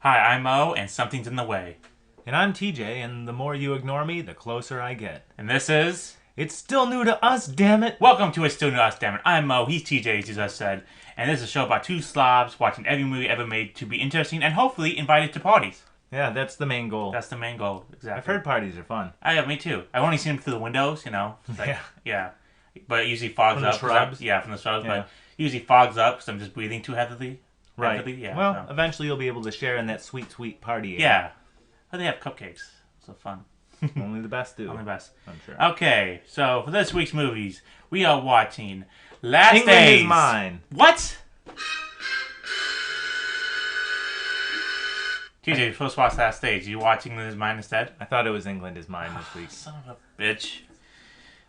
Hi, I'm Mo, and something's in the way. And I'm TJ, and the more you ignore me, the closer I get. And this is... It's still new to us, damn it! Welcome to It's Still New to Us, Damn It. I'm Mo, he's TJ, as you just said. And this is a show about two slobs watching every movie ever made to be interesting and hopefully invited to parties. Yeah, that's the main goal. That's the main goal, exactly. I've heard parties are fun. Me too. I've only seen them through the windows, you know. Yeah. Yeah. But it usually fogs From up. the shrubs? From the shrubs. Yeah. But it usually fogs up because I'm just breathing too heavily. Right. Yeah. Well, eventually you'll be able to share in that sweet, sweet party. Yeah. Oh, they have cupcakes. So fun. Only the best do. Only the best. I'm sure. Okay, so for this week's movies, we are watching Last England Days. is Mine. What? TJ, you're supposed to watch Last Days. Are you watching England is Mine instead? I thought it was England is Mine this week. Son of a bitch.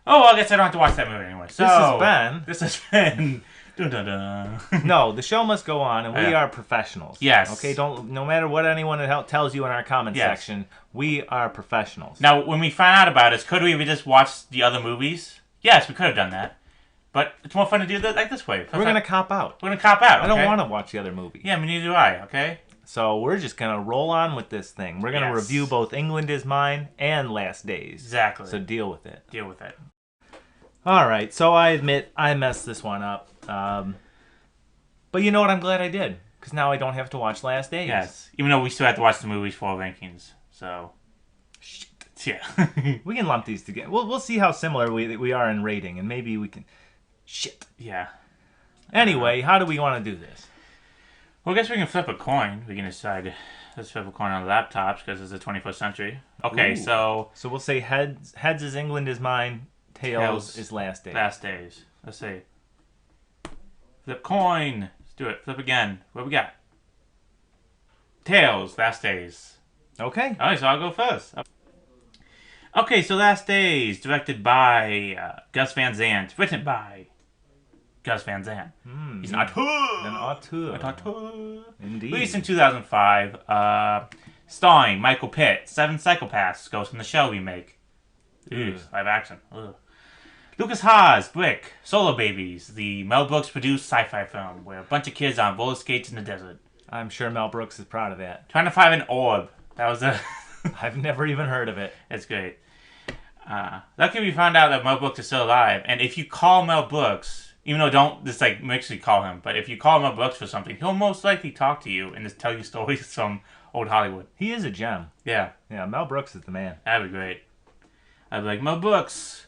Oh, well, I guess I don't have to watch that movie anyway. So, This has been... Dun, dun, dun. No, the show must go on, and we are professionals. Yes. Okay, no matter what anyone tells you in our comment section, we are professionals. Now, when we find out about it, could we have just watched the other movies? Yes, we could have done that. But it's more fun to do that like this way. We're going to cop out. We're going to cop out, I don't want to watch the other movie. Yeah, neither do I, okay? So we're just going to roll on with this thing. We're going to review both England is Mine and Last Days. Exactly. So deal with it. Deal with it. All right, so I admit I messed this one up. But you know what? I'm glad I did. Because now I don't have to watch Last Days. Yes. Even though we still have to watch the movies for our rankings. So. Shit. Yeah. We can lump these together. We'll see how similar we are in rating. And maybe we can... Shit. Yeah. Anyway, how do we want to do this? Well, I guess we can flip a coin. We can decide. Let's flip a coin on laptops because it's the 21st century. Okay, so we'll say heads is England is Mine. Tails is Last Days. Last Days. Let's see. Flip coin. Let's do it. Flip again. What we got? Tails. Last Days. Okay. All right, so I'll go first. Okay, so Last Days, directed by Gus Van Sant, written by Gus Van Sant. He's an auteur. An auteur. Indeed. Released in 2005. Starring Michael Pitt, Seven Psychopaths, Ghost in the Shell remake. Live action. Ugh. Lucas Haas, Brick, Solo Babies, the Mel Brooks produced sci-fi film where a bunch of kids are on roller skates in the desert. I'm sure Mel Brooks is proud of that. Trying to find an orb. That was a... I've never even heard of it. It's great. Luckily we found out that Mel Brooks is still alive, and if you call Mel Brooks, even though don't just like actually call him, but if you call Mel Brooks for something, he'll most likely talk to you and just tell you stories from old Hollywood. He is a gem. Yeah. Yeah, Mel Brooks is the man. That'd be great. I'd be like, Mel Brooks.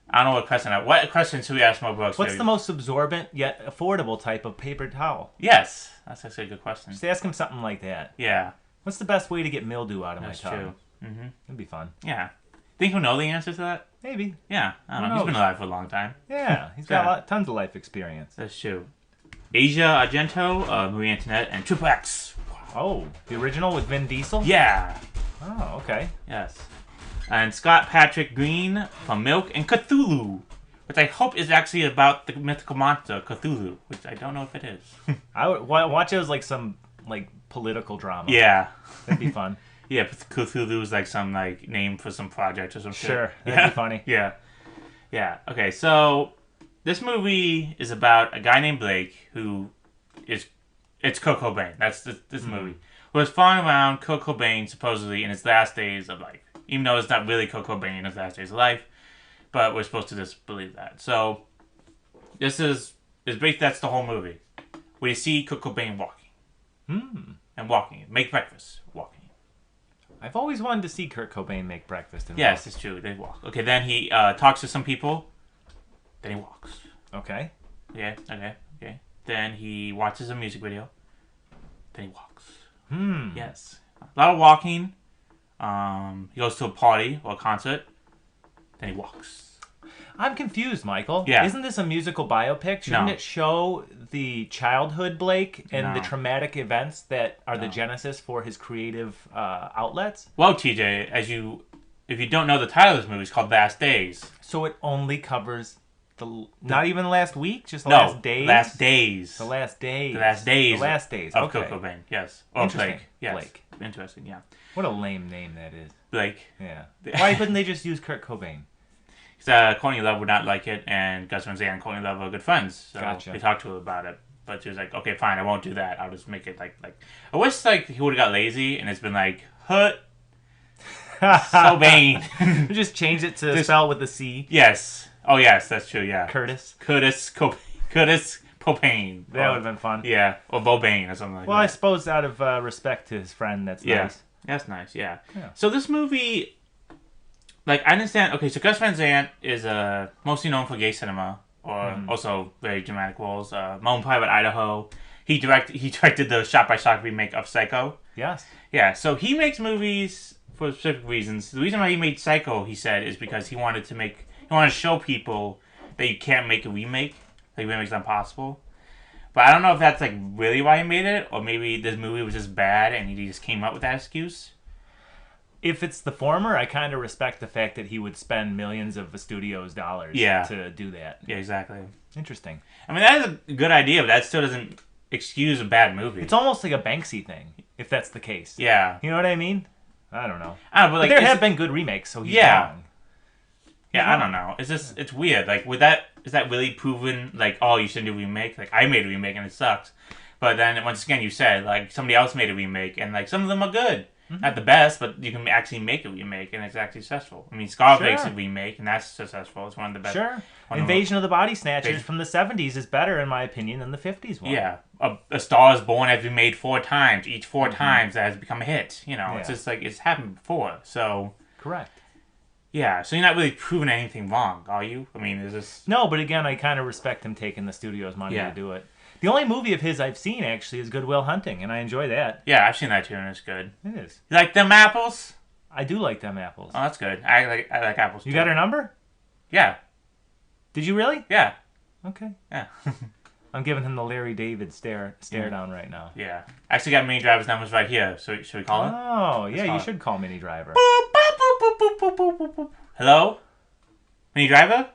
I don't know what question should we ask Mel Brooks? What's the most absorbent yet affordable type of paper towel? Yes. That's actually a good question. Just ask him something like that. Yeah. What's the best way to get mildew out of my towel? That's true. Mm-hmm. It'd be fun. Yeah. Think he'll know the answer to that? Maybe. Yeah. I don't know. He's been alive for a long time. Yeah. He's got tons of life experience. That's true. Asia Argento, Marie Antoinette, and Triple X. Oh, the original with Vin Diesel? Yeah. Oh, okay. Yes. And Scott Patrick Green from Milk and Cthulhu, which I hope is actually about the mythical monster Cthulhu, which I don't know if it is. I would watch it as like some political drama. Yeah. That'd be fun. Yeah, Cthulhu is like some name for some project or some shit. Sure, that'd be funny. Yeah. Yeah. Okay, so this movie is about a guy named Blake who is... It's Kurt Cobain. That's this movie. Who was following around Kurt Cobain supposedly in his last days of life. Even though it's not really Kurt Cobain in his last days of life. But we're supposed to just believe that. So, this is basically that's the whole movie. We see Kurt Cobain walking. And walking. Make breakfast. Walking. I've always wanted to see Kurt Cobain make breakfast. And yes, it's true. They walk. Okay, then he talks to some people. Then he walks. Okay. Yeah, okay. Then he watches a music video. Then he walks. Yes. A lot of walking. He goes to a party or a concert. Then he walks. I'm confused, Michael. Yeah. Isn't this a musical biopic? Shouldn't it show the childhood Blake and the traumatic events that are the genesis for his creative outlets? Well, TJ, if you don't know the title of this movie, it's called Last Days. So it only covers not even last week, just the last days? Last days. The last days. The last days. The last days. Of Okay. Kurt Cobain, yes. Or Interesting. Blake. Yes. Blake. Interesting, yeah. What a lame name that is. Blake. Yeah. Why couldn't they just use Kurt Cobain? Courtney Love would not like it, and Gus Van Sant and Courtney Love are good friends. So Gotcha. they talked to her about it. But she was like, okay, fine, I won't do that. I'll just make it like I wish like he would have got lazy and it's been like Hut Cobain. Just change it to spell with the C. Yes. Oh yes, that's true. Yeah. Curtis Cobain. That would have been fun. Yeah, or Bobain or something like that. Well, I suppose out of respect to his friend, that's nice. That's nice. Yeah. So this movie, like, I understand. Okay, so Gus Van Sant is mostly known for gay cinema, or also very dramatic roles. Lone Private Idaho. He directed the shot-by-shot remake of Psycho. Yes. Yeah. So he makes movies for specific reasons. The reason why he made Psycho, he said, is because he wanted to show people that you can't make a remake. Like, remake's impossible. But I don't know if that's like really why he made it, or maybe this movie was just bad and he just came up with that excuse. If it's the former, I kind of respect the fact that he would spend millions of the studio's dollars to do that. Yeah, exactly. Interesting. I mean, that is a good idea, but that still doesn't excuse a bad movie. It's almost like a Banksy thing, if that's the case. Yeah. You know what I mean? I don't know. But there have been good remakes, so he's wrong. Yeah, I don't know. It's weird. Like, is that really proven? Like, oh, you shouldn't do a remake. Like, I made a remake and it sucks. But then once again, you said like somebody else made a remake and like some of them are good, not the best, but you can actually make a remake and it's actually successful. I mean, Scarface a remake and that's successful. It's one of the best. Sure. Invasion of the Body Snatchers from the 70s is better in my opinion than the 50s one. Yeah, A Star Is Born has been made 4 times. Each 4 times that has become a hit. You know, it's just like it's happened before. So correct. Yeah, so you're not really proving anything wrong, are you? I mean, is this... No, but again, I kind of respect him taking the studio's money to do it. The only movie of his I've seen, actually, is Good Will Hunting, and I enjoy that. Yeah, I've seen that too, and it's good. It is. You like them apples? I do like them apples. Oh, that's good. I like apples too. You got her number? Yeah. Did you really? Yeah. Okay. Yeah. I'm giving him the Larry David stare down right now. Yeah. I actually got Mini Driver's numbers right here, so should we call it? Oh, yeah, you should call Mini Driver. Hello? Mini Driver?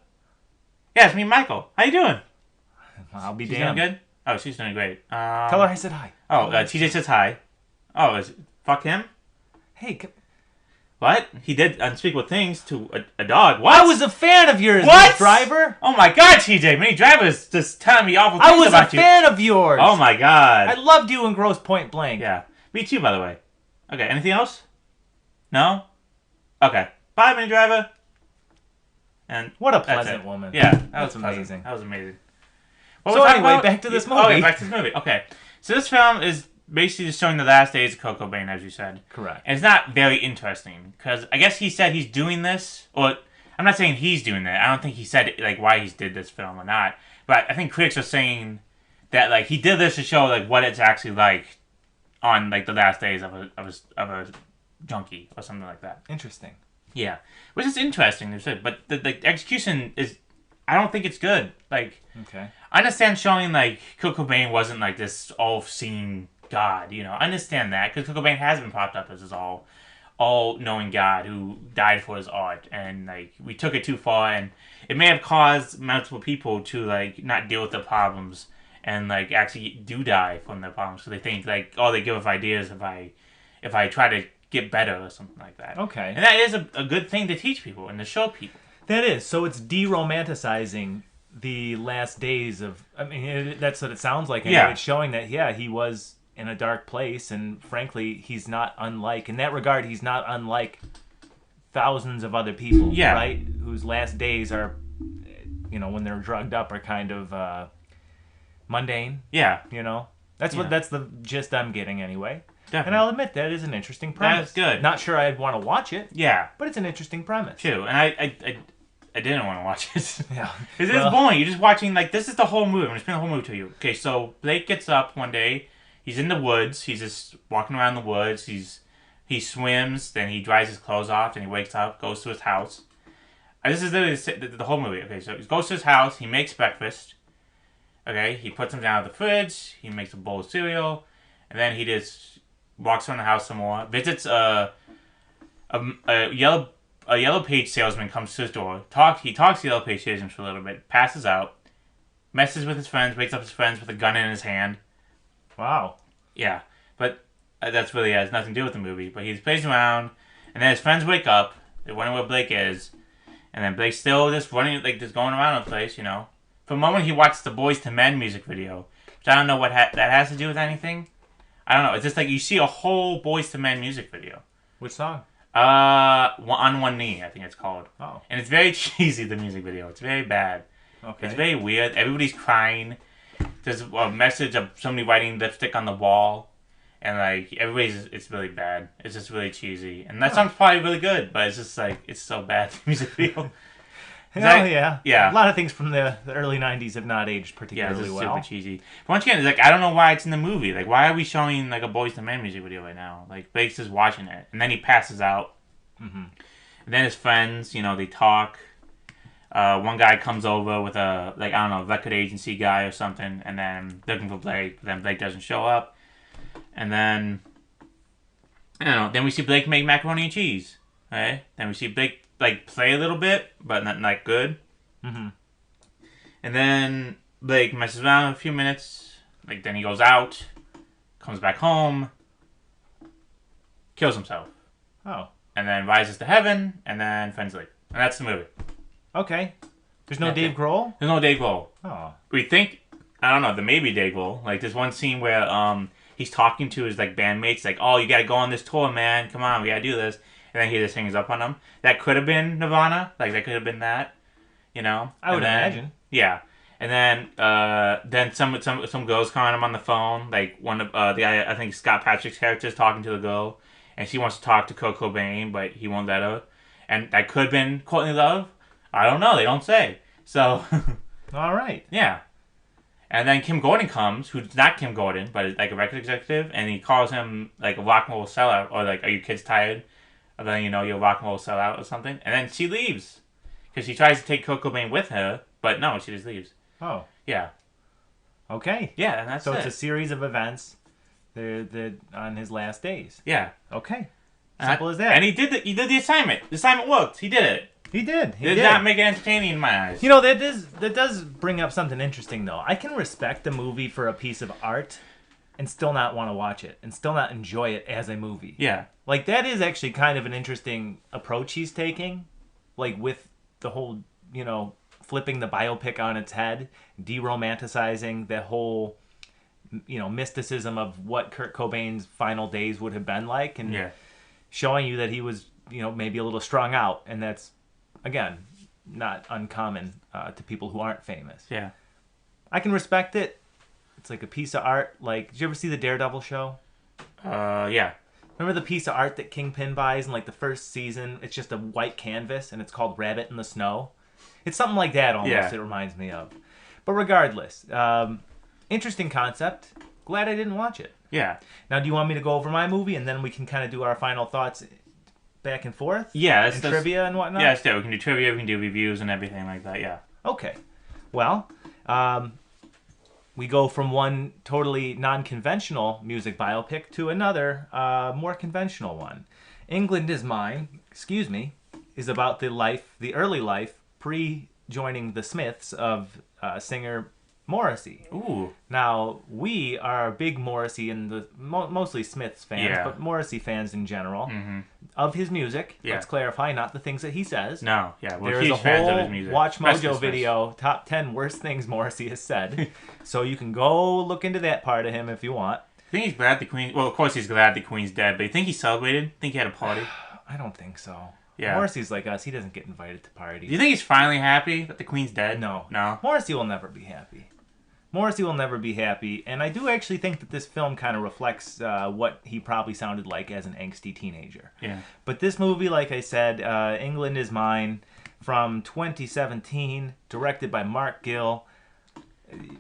Yeah, it's me, Michael. How you doing? I'll be damned. damned. Doing good? Oh, she's doing great. Tell her I said hi. Oh, TJ says hi. Oh, fuck him? Hey, what? He did unspeakable things to a dog. What? I was a fan of yours, what? Driver. Oh my god, TJ. Mini Driver's just telling me awful things about you. I was a fan of yours. Oh my god. I loved you in Gross Point Blank. Yeah. Me too, by the way. Okay, anything else? No? Okay. Bye, Mini Driver. And what a pleasant woman. Yeah, that's amazing. That was amazing. So anyway, back to this movie. Oh, yeah, back to this movie. Okay. So this film is basically just showing the last days of Kurt Cobain, as you said. Correct. And it's not very interesting, because I guess he said he's doing this, or I'm not saying he's doing that. I don't think he said like why he did this film or not. But I think critics are saying that like he did this to show like what it's actually like on like the last days of a junkie or something like that. Interesting. Yeah, which is interesting, but the execution is, I don't think it's good. Like, okay, I understand showing like Kurt Cobain wasn't like this all-seeing God, you know. I understand that because Kurt Cobain has been propped up as this all-knowing God who died for his art, and like we took it too far, and it may have caused multiple people to like not deal with the problems and like actually do die from their problems. So they think like, oh, they give us ideas if I try to get better or something like that. Okay. And that is a good thing to teach people and to show people. That is. So it's de-romanticizing the last days of... I mean, that's what it sounds like. Yeah. It's showing that, yeah, he was in a dark place, and frankly, he's not unlike... In that regard, he's not unlike thousands of other people, right? Whose last days are, you know, when they're drugged up, are kind of mundane. Yeah. You know? That's the gist I'm getting anyway. Definitely. And I'll admit that is an interesting premise. That's good. Not sure I'd want to watch it. Yeah. But it's an interesting premise. True. And I didn't want to watch it. Yeah. Because it's boring. You're just watching, like, this is the whole movie. I'm going to explain the whole movie to you. Okay, so Blake gets up one day. He's in the woods. He's just walking around the woods. He swims. Then he dries his clothes off. Then he wakes up, goes to his house. And this is literally the whole movie. Okay, so he goes to his house. He makes breakfast. Okay, he puts them down at the fridge. He makes a bowl of cereal. And then he just... walks around the house some more, visits a yellow page salesman, comes to his door. He talks to the yellow page salesman for a little bit, passes out, messes with his friends, wakes up his friends with a gun in his hand. Wow. Yeah, but that's really has nothing to do with the movie. But he's pacing around, and then his friends wake up. They wonder where Blake is, and then Blake's still just running, like just going around the place, you know. For a moment, he watched the Boys to Men music video. So I don't know what that has to do with anything. I don't know. It's just like you see a whole Boyz II Men music video. Which song? On One Knee, I think it's called. Oh. And it's very cheesy, the music video. It's very bad. Okay. It's very weird. Everybody's crying. There's a message of somebody writing lipstick on the wall. And, like, it's really bad. It's just really cheesy. And that song's probably really good, but it's just, like, it's so bad, the music video. Yeah. Yeah. A lot of things from the early 90s have not aged Yeah, particularly it's just well. super cheesy. But once again, it's like, I don't know why it's in the movie. Like, why are we showing, like, a Boyz II Men music video right now? Like, Blake's just watching it. And then he passes out. Mm-hmm. And then his friends, they talk. One guy comes over with a, like, I don't know, record agency guy or something. And then looking for Blake. Then Blake doesn't show up. And then, I don't know, then we see Blake make macaroni and cheese, right? Then we see Blake, like, play a little bit, but not good. Mm-hmm. And then Blake messes around a few minutes, like, then he goes out, comes back home, kills himself. Oh. And then rises to heaven, and then friends leave. And that's the movie. Okay. There's no That's Dave it. Grohl? There's no Dave Grohl. Oh. We think, I don't know, there may be Dave Grohl. Like, there's one scene where, he's talking to his, like, bandmates, like, oh, you gotta go on this tour, man. Come on, we gotta do this. And then he just hangs up on them. That could have been Nirvana. Like, that could have been that. I would imagine. Yeah. And then some girls calling him on the phone. Like, one of the guy, I think Scott Patrick's character is talking to the girl. And she wants to talk to Kurt Cobain, but he won't let her. And that could have been Courtney Love. I don't know. They don't say. So. All right. Yeah. And then Kim Gordon comes, who's not Kim Gordon, but is like a record executive, and he calls him like a rock and roll sellout, or like, are you kids tired? And then you're a rock and roll sellout or something. And then she leaves. Because she tries to take Kurt Cobain with her, but no, she just leaves. Oh. Yeah. Okay. Yeah, and that's so it. it's a series of events they're on his last days. Yeah. Okay. Simple as that. And he did the assignment. The assignment worked. He did it. He did. It did not make it entertaining in my eyes. That does bring up something interesting, though. I can respect a movie for a piece of art and still not want to watch it and still not enjoy it as a movie. Yeah. Like, that is actually kind of an interesting approach he's taking. Like, with the whole, flipping the biopic on its head, de-romanticizing the whole, mysticism of what Kurt Cobain's final days would have been like, and showing you that he was, maybe a little strung out, and that's, again, not uncommon to people who aren't famous. Yeah. I can respect it. It's like a piece of art. Like, did you ever see the Daredevil show? Yeah. Remember the piece of art that Kingpin buys in, like, the first season? It's just a white canvas, and it's called Rabbit in the Snow. It's something like that, almost, Yeah. it reminds me of. But regardless, interesting concept. Glad I didn't watch it. Yeah. Now, do you want me to go over my movie, and then we can kind of do our final thoughts back and forth? Yeah. And trivia and whatnot? Yeah, we can do trivia, we can do reviews and everything like that, yeah. Okay. Well, we go from one totally non-conventional music biopic to another more conventional one. England Is Mine, is about the early life, pre-joining the Smiths of singer Morrissey. Ooh. Now, we are big Morrissey and mostly Smiths fans, but Morrissey fans in general, of his music. Yeah. Let's clarify, not the things that he says. No, yeah, we're There's huge a fans whole of his music. Watch Rest in Mojo peace. video, top 10 worst things Morrissey has said. So you can go look into that part of him if you want. I think he's glad the Queen... Well, of course he's glad the Queen's dead, but you think he celebrated? Think he had a party? I don't think so. Yeah. Morrissey's like us. He doesn't get invited to parties. Do you think he's finally happy that the Queen's dead? No. No? Morrissey will never be happy. Morrissey will never be happy, and I do actually think that this film kind of reflects what he probably sounded like as an angsty teenager. Yeah. But this movie, like I said, England Is Mine, from 2017, directed by Mark Gill.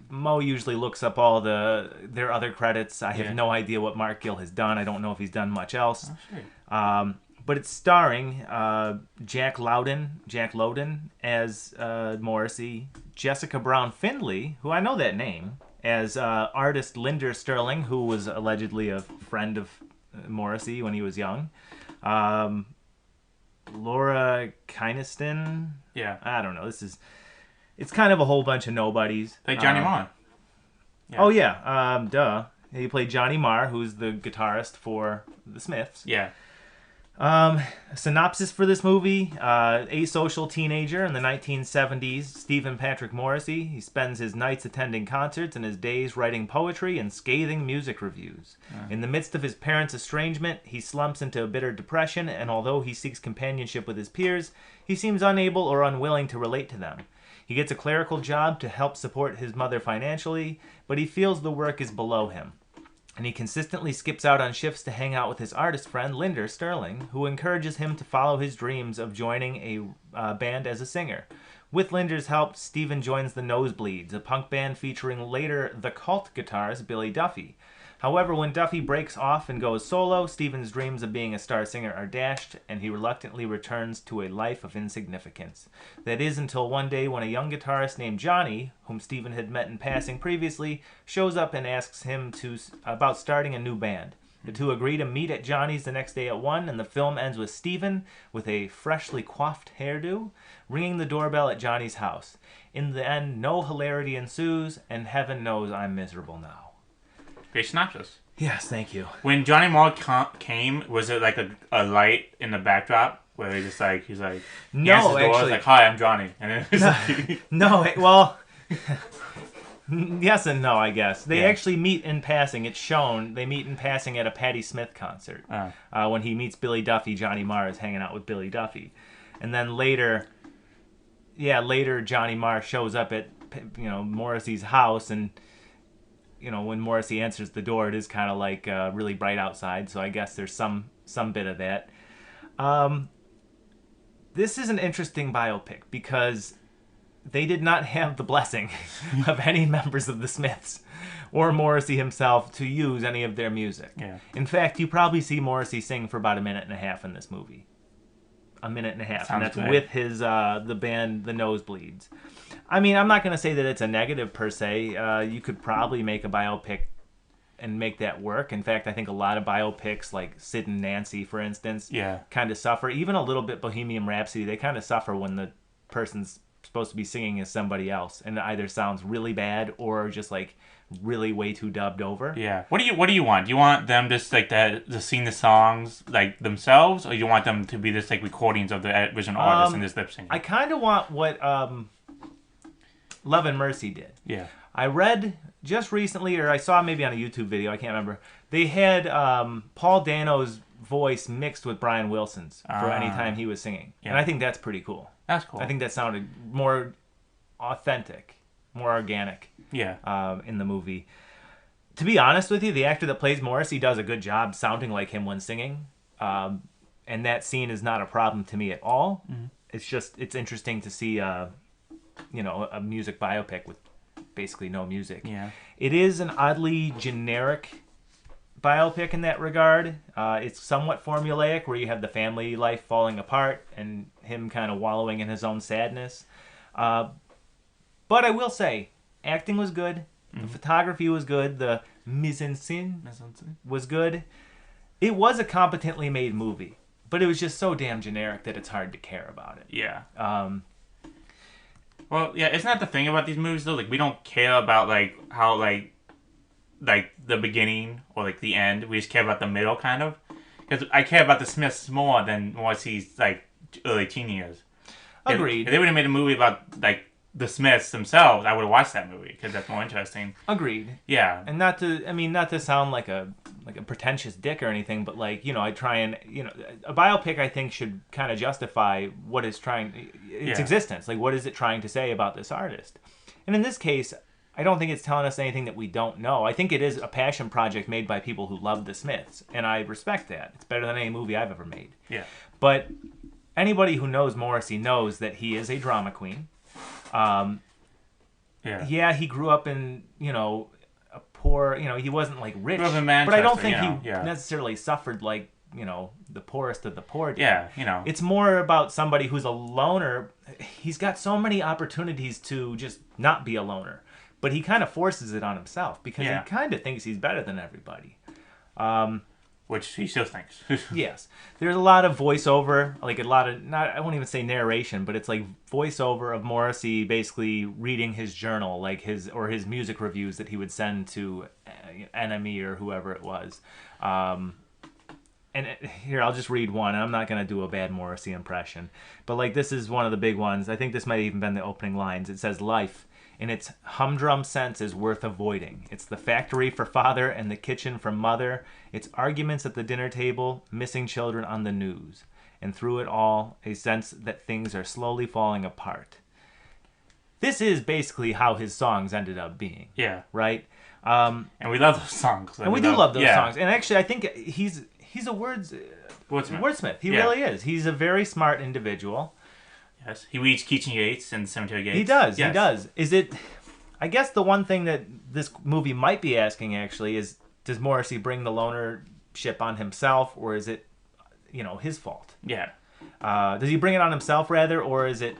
Mo usually looks up all their other credits. I have no idea what Mark Gill has done. I don't know if he's done much else. Oh, shit. But it's starring Jack Lowden as Morrissey, Jessica Brown Findlay, who I know that name, as artist Linder Sterling, who was allegedly a friend of Morrissey when he was young. Laura Kynaston. Yeah. I don't know. It's kind of a whole bunch of nobodies. Like Johnny Marr. Yeah. Oh, yeah. Duh. He played Johnny Marr, who's the guitarist for the Smiths. Yeah. A synopsis for this movie: asocial teenager in the 1970s, Stephen Patrick Morrissey. He spends his nights attending concerts and his days writing poetry and scathing music reviews. In the midst of his parents' estrangement, he slumps into a bitter depression, and although he seeks companionship with his peers, he seems unable or unwilling to relate to them. He gets a clerical job to help support his mother financially, but he feels the work is below him. And he consistently skips out on shifts to hang out with his artist friend, Linder Sterling, who encourages him to follow his dreams of joining a band as a singer. With Linder's help, Steven joins the Nosebleeds, a punk band featuring later the Cult guitarist Billy Duffy. However, when Duffy breaks off and goes solo, Steven's dreams of being a star singer are dashed, and he reluctantly returns to a life of insignificance. That is until one day when a young guitarist named Johnny, whom Steven had met in passing previously, shows up and asks him about starting a new band. The two agree to meet at Johnny's the next day at 1, and the film ends with Steven, with a freshly coiffed hairdo, ringing the doorbell at Johnny's house. In the end, no hilarity ensues, and heaven knows I'm miserable now. Great synopsis. Yes, thank you. When Johnny Marr came, was it like a light in the backdrop where he's like, he answers the door, it's like, hi, I'm Johnny, and then it's like, well, yes and no, I guess. They actually meet in passing. It's shown they meet in passing at a Patti Smith concert. When he meets Billy Duffy, Johnny Marr is hanging out with Billy Duffy, and then later Johnny Marr shows up at Morrissey's house, and when Morrissey answers the door, it is kind of like really bright outside, so I guess there's some bit of that. This is an interesting biopic because they did not have the blessing of any members of the Smiths or Morrissey himself to use any of their music. Yeah. In fact, you probably see Morrissey sing for about a minute and a half in this movie. A minute and a half. Sounds and that's great. with his the band The Nosebleeds. I mean, I'm not going to say that it's a negative per se. You could probably make a biopic and make that work. In fact, I think a lot of biopics, like Sid and Nancy, for instance, kind of suffer. Even a little bit Bohemian Rhapsody, they kind of suffer when the person's supposed to be singing as somebody else, and it either sounds really bad or just like really way too dubbed over. Yeah. What do you want? Do you want them just like to sing the songs like themselves, or you want them to be just like recordings of the original artist and just lip singing? I kind of want what Love and Mercy did. Yeah. I read just recently, or I saw maybe on a YouTube video, I can't remember, they had Paul Dano's voice mixed with Brian Wilson's for any time he was singing. Yeah. And I think that's pretty cool. That's cool. I think that sounded more authentic, more organic in the movie. To be honest with you, the actor that plays Morrissey does a good job sounding like him when singing. And that scene is not a problem to me at all. Mm-hmm. It's interesting to see a music biopic with basically no music. Yeah. It is an oddly generic biopic in that regard. It's somewhat formulaic, where you have the family life falling apart and him kind of wallowing in his own sadness. But I will say, acting was good. Mm-hmm. The photography was good. The mise en scène was good. It was a competently made movie, but it was just so damn generic that it's hard to care about it. Yeah. Well, yeah, isn't that the thing about these movies, though? Like, we don't care about, like, how, like the beginning or, like, the end. We just care about the middle, kind of. Because I care about the Smiths more than Morrissey's, like, early teen years. Agreed. If they would have made a movie about, like, the Smiths themselves, I would have watched that movie, because that's more interesting. Agreed. Yeah. And not to sound like a pretentious dick or anything, but I try and a biopic I think should kind of justify what it's its existence. Like, what is it trying to say about this artist? And in this case, I don't think it's telling us anything that we don't know. I think it is a passion project made by people who love the Smiths, and I respect that. It's better than any movie I've ever made. Yeah. But anybody who knows Morrissey knows that he is a drama queen. Yeah, he grew up in, a poor, he wasn't like rich, grew up in but I don't think he necessarily suffered like, the poorest of the poor did. Yeah, It's more about somebody who's a loner. He's got so many opportunities to just not be a loner, but he kind of forces it on himself because he kind of thinks he's better than everybody. Which he still thinks. Yes. There's a lot of voiceover, like a lot of, I won't even say narration, but it's like voiceover of Morrissey basically reading his journal, like his music reviews that he would send to Enemy or whoever it was. and here I'll just read one. I'm not gonna do a bad Morrissey impression, but like this is one of the big ones. I think this might have even been the opening lines. It says, "Life, in its humdrum sense, is worth avoiding. It's the factory for father and the kitchen for mother. It's arguments at the dinner table, missing children on the news, and through it all, a sense that things are slowly falling apart." This is basically how his songs ended up being. Yeah. Right. And we love those songs. And we do love those songs. And actually, I think he's a wordsmith. He really is. He's a very smart individual. Yes. He reads Keats and Yeats and Cemetery Gates. He does. Yes. He does. Is it... I guess the one thing that this movie might be asking, actually, is does Morrissey bring the lonership on himself, or is it, his fault? Yeah. Does he bring it on himself, rather, or is it,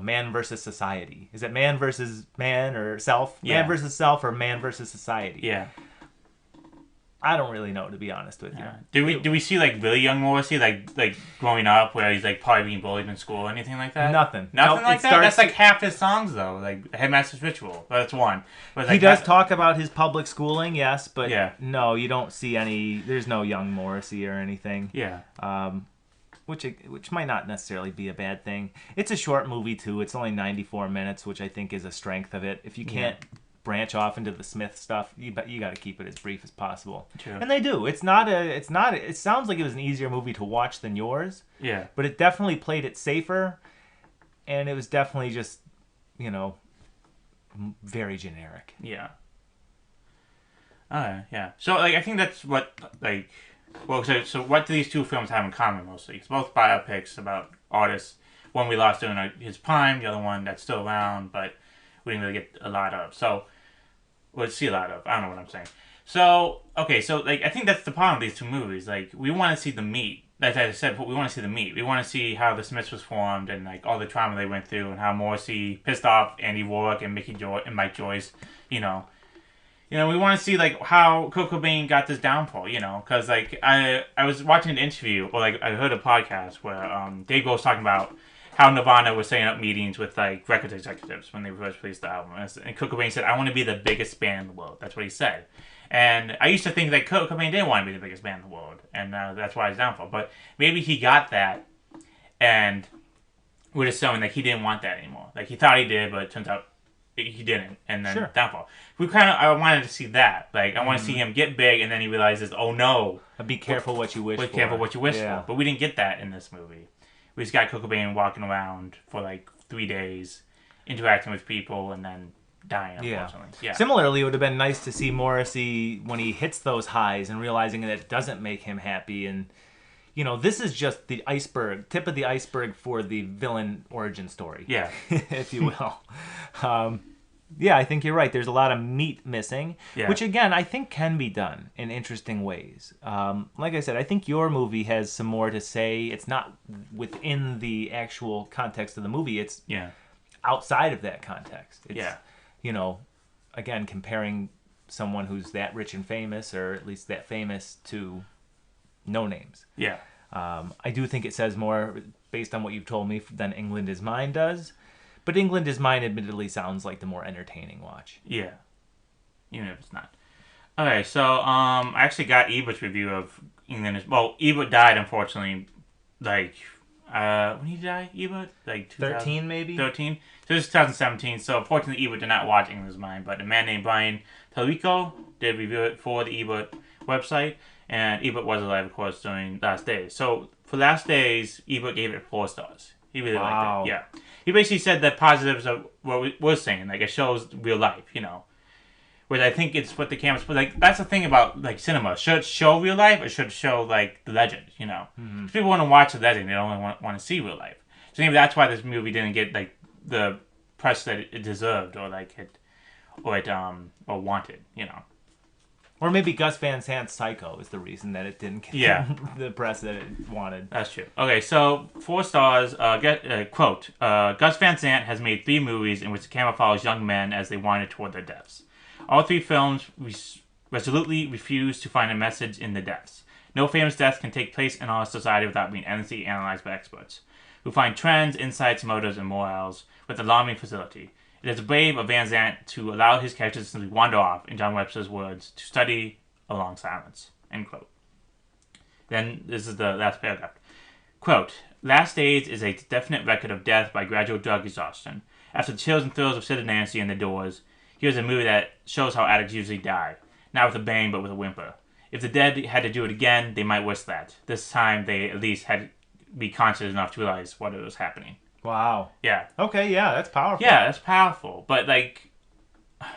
man versus society? Is it man versus man or self? Yeah. Man versus self or man versus society? Yeah. I don't really know, to be honest with you. Yeah. Do we see like really young Morrissey like growing up where he's like probably being bullied in school or anything like that? Nothing like that. That's like half his songs though. Like Headmaster's Ritual. That's one. But he does talk about his public schooling, yes, but no, you don't see any. There's no young Morrissey or anything. Yeah. Which might not necessarily be a bad thing. It's a short movie too. It's only 94 minutes, which I think is a strength of it. If you can't branch off into the Smith stuff, you got to keep it as brief as possible. True. And they do. It sounds like it was an easier movie to watch than yours. Yeah. But it definitely played it safer, and it was definitely just, very generic. Yeah. Yeah. So like I think that's what like. Well, so what do these two films have in common mostly? It's both biopics about artists. One we lost during his prime, the other one that's still around, but we didn't really get a lot of. So, we'll see a lot of. I don't know what I'm saying. So, okay, so like I think that's the problem with these two movies. Like, we want to see the meat. As I said, we want to see the meat. We want to see how the Smiths was formed and like all the trauma they went through and how Morrissey pissed off Andy Warwick and Mike Joyce, we want to see, like, how Kurt Cobain got this downfall, because, like, I was watching an interview, or, like, I heard a podcast where Dave Grohl was talking about how Nirvana was setting up meetings with, like, record executives when they first released the album. And Kurt Cobain said, "I want to be the biggest band in the world." That's what he said. And I used to think that Kurt Cobain didn't want to be the biggest band in the world, and that's why his downfall. But maybe he got that, and we're just showing that he didn't want that anymore. Like, he thought he did, but it turns out he didn't, and then downfall. I wanted to see that. Like, I want to see him get big, and then he realizes, oh no. Be careful what you wish for. Be careful what you wish for. But we didn't get that in this movie. We just got Kurt Cobain walking around for like 3 days, interacting with people, and then dying, unfortunately. Yeah. Similarly, it would have been nice to see Morrissey when he hits those highs and realizing that it doesn't make him happy. And, this is just the tip of the iceberg for the villain origin story. Yeah. If you will. I think you're right. There's a lot of meat missing, which, again, I think can be done in interesting ways. Like I said, I think your movie has some more to say. It's not within the actual context of the movie. It's outside of that context. It's, again, comparing someone who's that rich and famous, or at least that famous, to no names. Yeah. I do think it says more, based on what you've told me, than England Is Mine does. But England Is Mine admittedly sounds like the more entertaining watch. Yeah. Even if it's not. Okay, so I actually got Ebert's review of England Is... Well, Ebert died, unfortunately, like... when did he die, Ebert? Like 13, maybe? 13? So this is 2017, so unfortunately Ebert did not watch England Is Mine, but a man named Brian Talico did review it for the Ebert website, and Ebert was alive, of course, during Last Days. So for Last Days, Ebert gave it 4 stars. He really liked it, yeah. He basically said that positives of what we were saying, like it shows real life, Which I think it's what the cameras, but like that's the thing about like cinema. Should it show real life or should it show like the legend, If people want to watch the legend, they don't want to see real life. So maybe that's why this movie didn't get like the press that it deserved or wanted, Or maybe Gus Van Sant's Psycho is the reason that it didn't get the press that it wanted. That's true. Okay, so 4 stars. Quote, Gus Van Sant has made 3 movies in which the camera follows young men as they wander toward their deaths. All 3 films resolutely refuse to find a message in the deaths. No famous death can take place in our society without being endlessly analyzed by experts, who find trends, insights, motives, and morals with alarming facility. It is brave of Van Sant to allow his characters to simply wander off, in John Webster's words, to study along silence. End quote. Then this is the last paragraph. Quote, Last Days is a definite record of death by gradual drug exhaustion. After the chills and thrills of Sid and Nancy and the Doors, here's a movie that shows how addicts usually die. Not with a bang, but with a whimper. If the dead had to do it again, they might wish that. This time, they at least had to be conscious enough to realize what was happening. Wow. Yeah. Okay, yeah, that's powerful. Yeah, that's powerful. But, like, I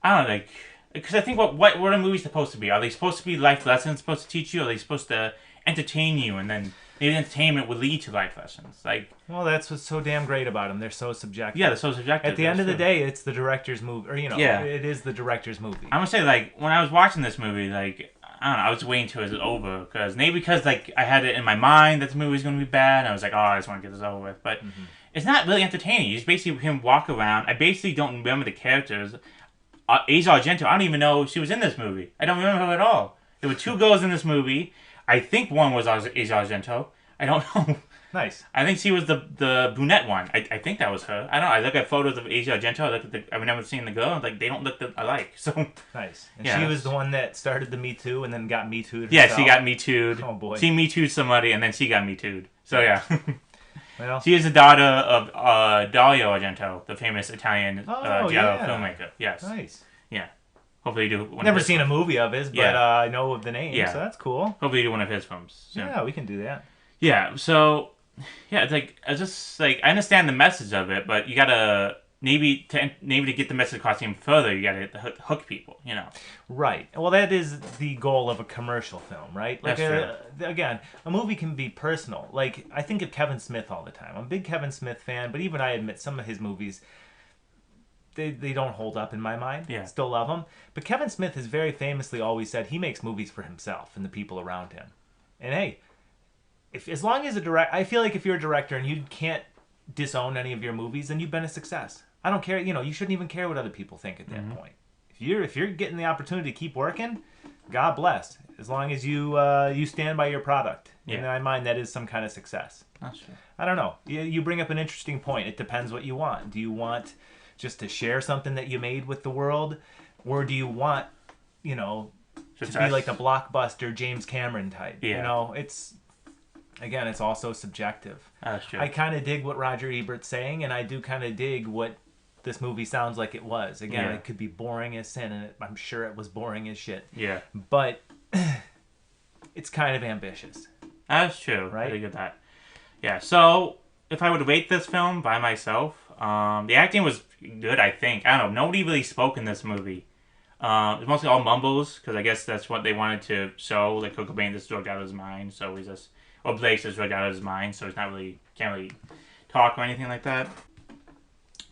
don't know, like, because I think what are movies supposed to be? Are they supposed to be life lessons supposed to teach you? Are they supposed to entertain you, and then maybe entertainment will lead to life lessons? Like, well, that's what's so damn great about them. They're so subjective. Yeah, they're so subjective. At the end of the day, it's the director's movie, or it is the director's movie. I'm gonna say, like, when I was watching this movie, like, I don't know, I was waiting till it was over because like I had it in my mind that the movie was gonna be bad, and I was like, oh, I just want to get this over with. But it's not really entertaining. You just basically him walk around. I basically don't remember the characters. Asia Argento, I don't even know she was in this movie. I don't remember her at all. There were 2 girls in this movie. I think one was Asia Argento. I don't know. Nice. I think she was the brunette one. I think that was her. I don't know. I look at photos of Asia Argento. I remember seeing the girl. Like, they don't look alike. So nice. And yeah, she was the one that started the Me Too and then got Me Too'd herself. Yeah, she got Me Too'd. Oh, boy. She Me Too'd somebody, and then she got Me Too'd. So, yeah. Well, she is the daughter of Dario Argento, the famous Italian giallo filmmaker. Yes. Nice. Yeah. Hopefully you do. Never seen a movie of his, but I know of the name, so that's cool. Hopefully you do one of his films soon. Yeah, we can do that. Yeah, so, yeah, it's like, I understand the message of it, but you gotta, maybe to get the message across even further, you gotta hook people, you know. Right. Well, that is the goal of a commercial film, right? Like, That's true. Again, a movie can be personal. Like, I think of Kevin Smith all the time. I'm a big Kevin Smith fan, but even I admit some of his movies, they don't hold up in my mind. Yeah. Still love them. But Kevin Smith has very famously always said he makes movies for himself and the people around him. And hey, as long as I feel like if you're a director and you can't disown any of your movies, then you've been a success. I don't care. You shouldn't even care what other people think at that point. If you're getting the opportunity to keep working, God bless. As long as you stand by your product. Yeah. In my mind, that is some kind of success. That's true. I don't know. You bring up an interesting point. It depends what you want. Do you want just to share something that you made with the world, or do you want, to be like a blockbuster James Cameron type? Yeah. It's also subjective. That's true. I kind of dig what Roger Ebert's saying, and I do kind of dig what this movie sounds like it was. Again, it could be boring as sin, and I'm sure it was boring as shit. Yeah. But it's kind of ambitious. That's true. Right? I get that. Yeah, so if I would rate this film by myself, the acting was good, I think. I don't know. Nobody really spoke in this movie. It was mostly all mumbles, because I guess that's what they wanted to show. Like, Kurt Cobain just drugged out of his mind, so he's just... Or Blake's just drugged out of his mind, so he's can't really talk or anything like that.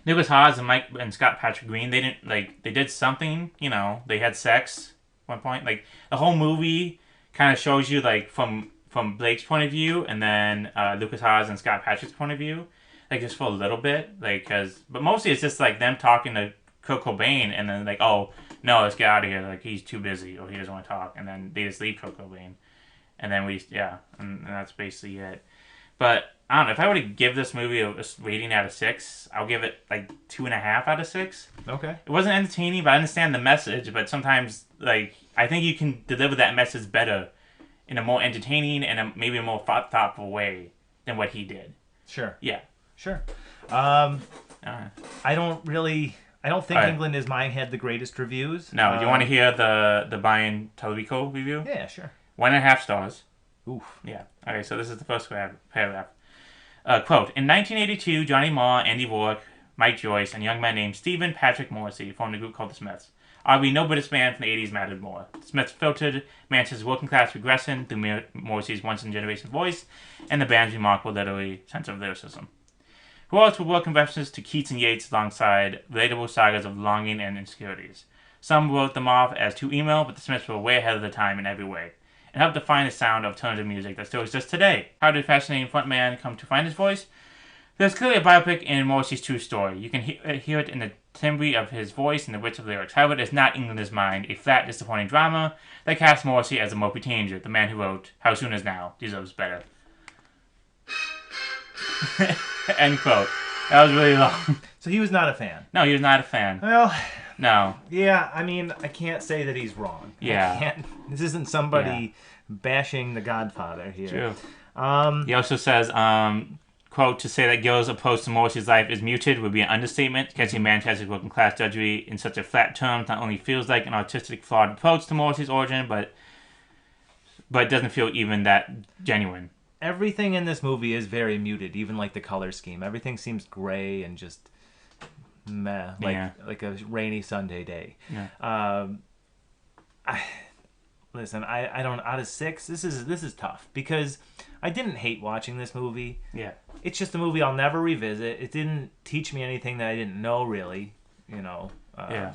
Nicholas Haas and Scott Patrick Green, they did something, they had sex at one point. Like, the whole movie kind of shows you, like, from Blake's point of view, and then Lucas Haas and Scott Patrick's point of view. Like, just for a little bit, but mostly it's just, like, them talking to Kurt Cobain, and then, like, oh, no, let's get out of here, like, he's too busy, or he doesn't want to talk, and then they just leave Kurt Cobain, and then and that's basically it. But, I don't know, if I were to give this movie a rating out of 6, I'll give it, like, 2.5 out of 6. Okay. It wasn't entertaining, but I understand the message, but sometimes, like, I think you can deliver that message better in a more entertaining and maybe a more thoughtful way than what he did. Sure. Yeah. Sure. I don't think England is Mine had the greatest reviews. No, do you want to hear the Brian Talarico review? Yeah, sure. 1.5 stars. Oof. Yeah. Okay, so this is the first paragraph. Quote, in 1982, Johnny Marr, Andy Warwick, Mike Joyce, and a young man named Stephen Patrick Morrissey formed a group called the Smiths. Arguably no British band from the 80s mattered more. The Smiths filtered Manchester's working-class regression through Morrissey's once-in-a-generation voice and the band's remarkable literary sense of lyricism. Who else would welcome references to Keats and Yeats alongside relatable sagas of longing and insecurities? Some wrote them off as too emo, but the Smiths were way ahead of the time in every way, and helped define the sound of alternative music that still exists today. How did fascinating frontman come to find his voice? There's clearly a biopic in Morrissey's true story. You can hear it in the timbre of his voice and the wit of lyrics. However, it is not England is Mine, a flat, disappointing drama that casts Morrissey as a mopey teenager. The man who wrote How Soon Is Now deserves better. End quote. That was really long. So he was not a fan. No, he was not a fan. Well, No. Yeah, I mean, I can't say that he's wrong. Yeah. This isn't somebody bashing The Godfather here. True. He also says, quote, to say that Gil's opposed to Morrissey's life is muted would be an understatement. Catching Manchester's working class drudgery in such a flat terms not only feels like an artistic flawed approach to Morrissey's origin, but it doesn't feel even that genuine. Everything in this movie is very muted, even like the color scheme. Everything seems gray and just meh, like a rainy Sunday day. Yeah. Listen, I don't, out of 6, this is tough because I didn't hate watching this movie. Yeah. It's just a movie I'll never revisit. It didn't teach me anything that I didn't know, really. Yeah.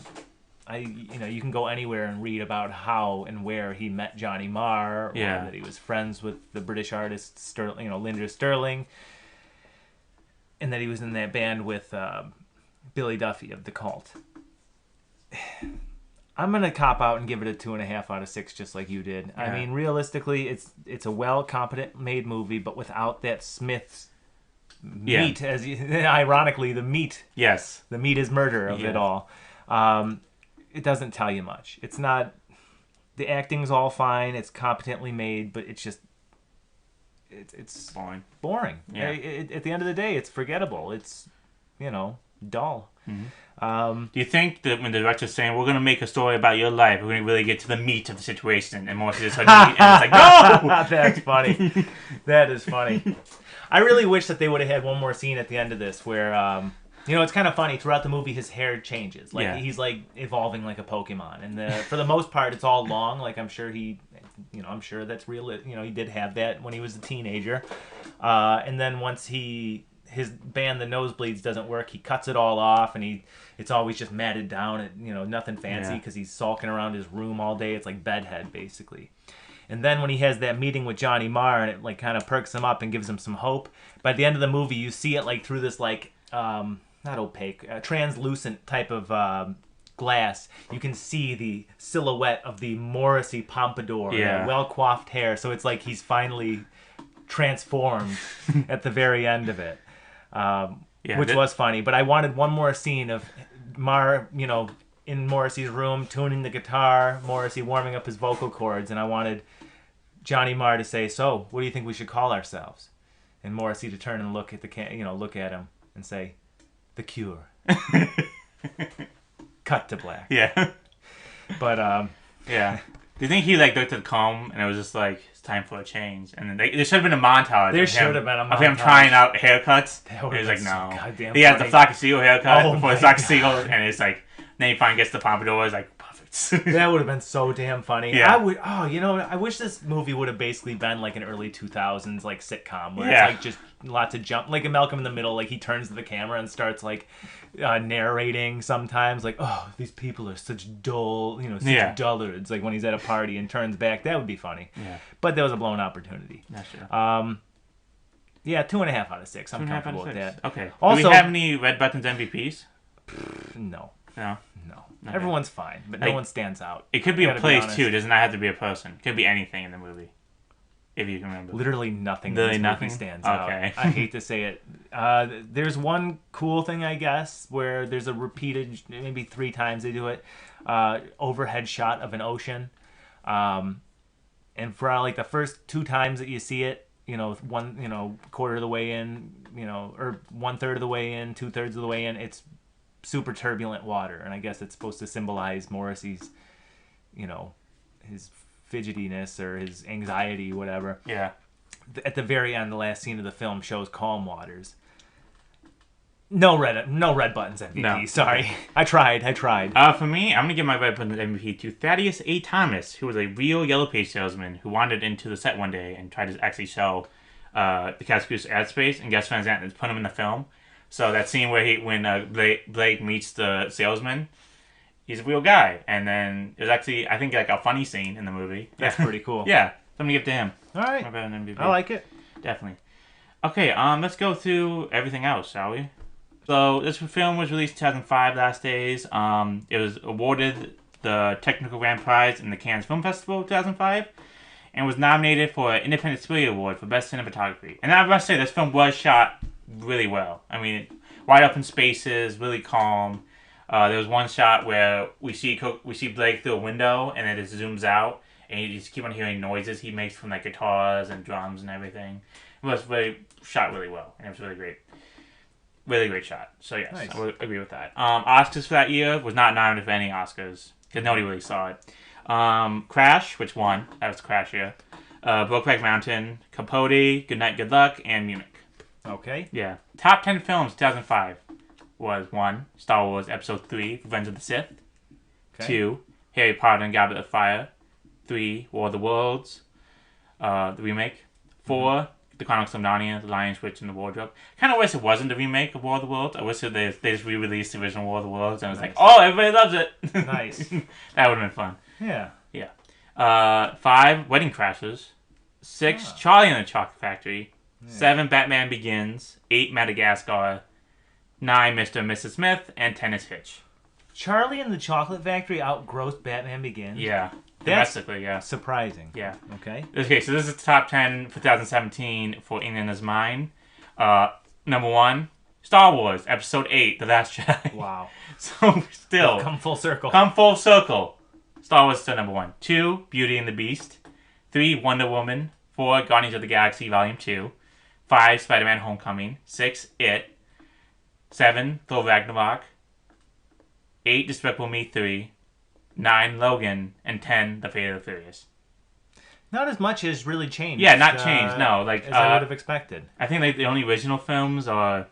You can go anywhere and read about how and where he met Johnny Marr, or that he was friends with the British artist Linda Sterling, and that he was in that band with Billy Duffy of The Cult. I'm gonna cop out and give it a 2.5 out of 6, just like you did. Yeah. I mean, realistically, it's a competent made movie, but without that Smith's meat, ironically, the meat. Yes. The meat is murder of it all. It doesn't tell you much. It's not. The acting's all fine. It's competently made, but it's just. It's boring. Yeah. At the end of the day, it's forgettable. It's, dull. Mm-hmm. Do you think that when the director's saying, we're going to make a story about your life, we're going to really get to the meat of the situation, and Morrissey just and it's like, no! That's funny. That is funny. I really wish that they would have had one more scene at the end of this where, it's kind of funny. Throughout the movie, his hair changes. He's like evolving like a Pokemon. And for the most part, it's all long. Like, I'm sure I'm sure that's real. He did have that when he was a teenager. And then once his band, the Nosebleeds, doesn't work, he cuts it all off, and it's always just matted down, and nothing fancy because he's sulking around his room all day. It's like bedhead, basically. And then when he has that meeting with Johnny Marr, and it like kind of perks him up and gives him some hope. By the end of the movie, you see it like through this like not opaque, translucent type of glass. You can see the silhouette of the Morrissey pompadour, well coiffed hair. So it's like he's finally transformed at the very end of it. Which was funny, but I wanted one more scene of Marr, in Morrissey's room, tuning the guitar, Morrissey warming up his vocal cords, and I wanted Johnny Marr to say, "So, what do you think we should call ourselves?" And Morrissey to turn and look at look at him and say, "The Cure." Cut to black. Yeah. But yeah. Do you think he looked at the comb and it was just like, it's time for a change? And then there should have been a montage. There should have been a montage of him trying out haircuts. And he was like, no. He has the Flock of Seagull haircut before the Flock of Seagulls, and it's like, then he finally gets the pompadour. It's like, perfect. That would have been so damn funny. Yeah. I wish this movie would have basically been like an early 2000s like sitcom where it's like just lots of jump, like a Malcolm in the Middle, like he turns to the camera and starts like narrating sometimes, like, oh, these people are such dull, such dullards, like when he's at a party and turns back. That would be funny. Yeah. But there was a blown opportunity. That's true. 2.5 out of 6. I'm comfortable with that. Okay. Also, do we have any Red Buttons MVPs? No. No. Okay. Everyone's fine, but no one stands out. It could be a place too. It does not have to be a person. It could be anything in the movie, if you can remember. Literally nothing. Literally nothing stands out. I hate to say it. There's one cool thing, I guess, where there's a repeated, maybe 3 times they do it, overhead shot of an ocean, and for like the first 2 times that you see it, one, quarter of the way in, or 1/3 of the way in, 2/3 of the way in, it's super turbulent water, and I guess it's supposed to symbolize Morrissey's, his fidgetiness or his anxiety, whatever. Yeah. At the very end, the last scene of the film shows calm waters. No red buttons MVP. No. Sorry, I tried. For me, I'm gonna give my red buttons MVP to Thaddeus A. Thomas, who was a real Yellow Page salesman who wandered into the set one day and tried to actually sell the Cascus ad space, and Gus Van Sant put him in the film. So that scene where when Blake meets the salesman, he's a real guy. And then there's actually, I think, like a funny scene in the movie. That's pretty cool. Yeah. So I'm going to give it to him. All right. MVP. I like it. Definitely. Okay, let's go through everything else, shall we? So this film was released in 2005, last days. It was awarded the Technical Grand Prize in the Cannes Film Festival 2005. And was nominated for an Independent Spirit Award for Best Cinematography. And I must say, this film was shot really well. I mean, wide open spaces, really calm. There was one shot where we see Blake through a window, and it just zooms out, and you just keep on hearing noises he makes from like guitars and drums and everything. It was shot really well, and it was really great. Really great shot. So yes, nice. I would agree with that. Oscars for that year was not nominated for any Oscars because nobody really saw it. Crash, which won. That was Crash year. Brokeback Mountain, Capote, Good Night, Good Luck, and Munich. Okay. Yeah. Top 10 films 2005 was 1. Star Wars Episode 3, Revenge of the Sith. Okay. 2. Harry Potter and Goblet of Fire. 3. War of the Worlds, the remake. 4. The Chronicles of Narnia, The Lion, Witch, and the Wardrobe. Kind of wish it wasn't the remake of War of the Worlds. I wish they just re-released the original War of the Worlds, and it was like, oh, everybody loves it. Nice. That would have been fun. Yeah. Yeah. 5. Wedding Crashers. 6. Charlie and the Chocolate Factory. Yeah. 7. Batman Begins. 8. Madagascar. 9. Mr. and Mrs. Smith. And 10 is Hitch. Charlie and the Chocolate Factory outgrossed Batman Begins? Yeah. Domestically, yeah. Surprising. Yeah. Okay, so this is the top 10 for 2017 for England is Mine. Number 1, Star Wars, Episode 8, The Last Jedi. Wow. So, still. Come full circle. Star Wars is still number 1. 2, Beauty and the Beast. 3, Wonder Woman. 4, Guardians of the Galaxy Volume 2. 5, Spider-Man Homecoming. 6, It. 7, Thor Ragnarok. 8, Despicable Me 3. 9, Logan. And 10, The Fate of the Furious. Not as much as really changed. Yeah, not changed, no. As I would have expected. I think the only original films are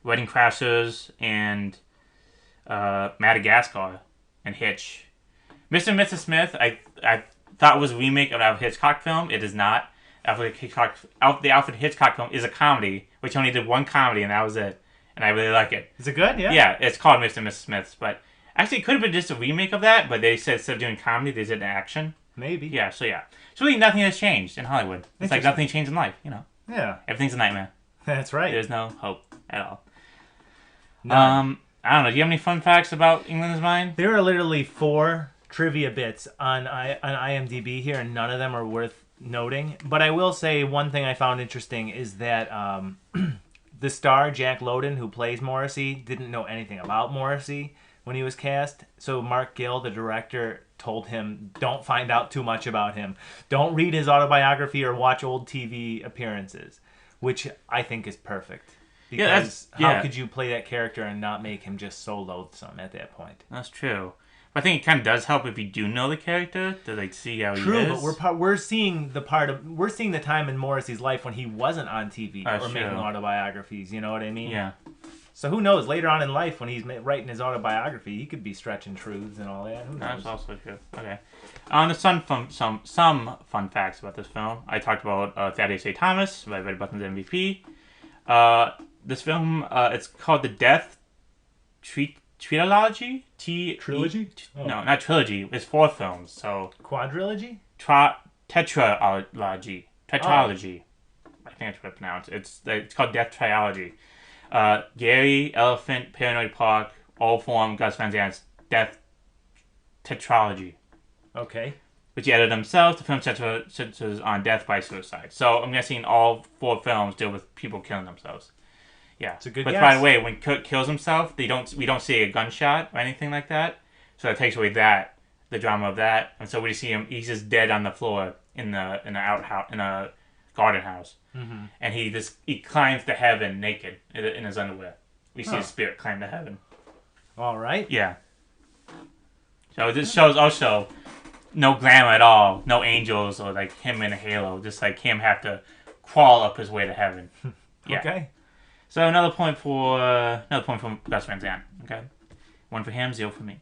Wedding Crashers and Madagascar and Hitch. Mr. and Mrs. Smith, I thought was a remake of an Alfred Hitchcock film. It is not. The Alfred Hitchcock film is a comedy, which only did one comedy, and that was it. And I really like it. Is it good? Yeah. Yeah, it's called Mr. and Mrs. Smith, but actually it could have been just a remake of that, but they said instead of doing comedy, they did action. Maybe. Yeah, so yeah. So really nothing has changed in Hollywood. It's like nothing changed in life, you know. Yeah. Everything's a nightmare. That's right. There's no hope at all. None. I don't know. Do you have any fun facts about England is Mine? There are literally 4 trivia bits on IMDb here, and none of them are worth noting. But I will say one thing I found interesting is that the star, Jack Lowden, who plays Morrissey, didn't know anything about Morrissey when he was cast. So Mark Gill, the director, told him, don't find out too much about him. Don't read his autobiography or watch old TV appearances, which I think is perfect. Because how could you play that character and not make him just so loathsome at that point? That's true. But I think it kind of does help if you do know the character to like see how he is. True, but we're seeing the time in Morrissey's life when he wasn't on TV or making autobiographies. You know what I mean? Yeah. So who knows? Later on in life, when he's writing his autobiography, he could be stretching truths and all that. Who knows? That's also true. Okay. There's some fun facts about this film. I talked about Thaddeus A. Thomas, by Red Buttons MVP. This film, it's called The Death Trilogy? Trilogy? No, not trilogy. It's 4 films. So quadrilogy? Tetralogy. Tetralogy. I think that's what it's pronounced. It's called Death Trilogy. Gary, Elephant, Paranoid Park, all form Gus Van Sant's Death Tetralogy. Okay. Which he edited themselves. The film centers on death by suicide. So I'm guessing all 4 films deal with people killing themselves. Yeah. It's a good guess. But by the way, when Kurt kills himself, we don't see a gunshot or anything like that. So that takes away the drama of that. And so we see him, he's just dead on the floor in a garden house. Mm-hmm. And he climbs to heaven naked in his underwear. We see his spirit climb to heaven. All right. Yeah. So this shows also no glamour at all. No angels or like him in a halo. Just like him have to crawl up his way to heaven. Yeah. Okay. So another point from Gus Van Sant. Okay. 1 for him, 0 for me.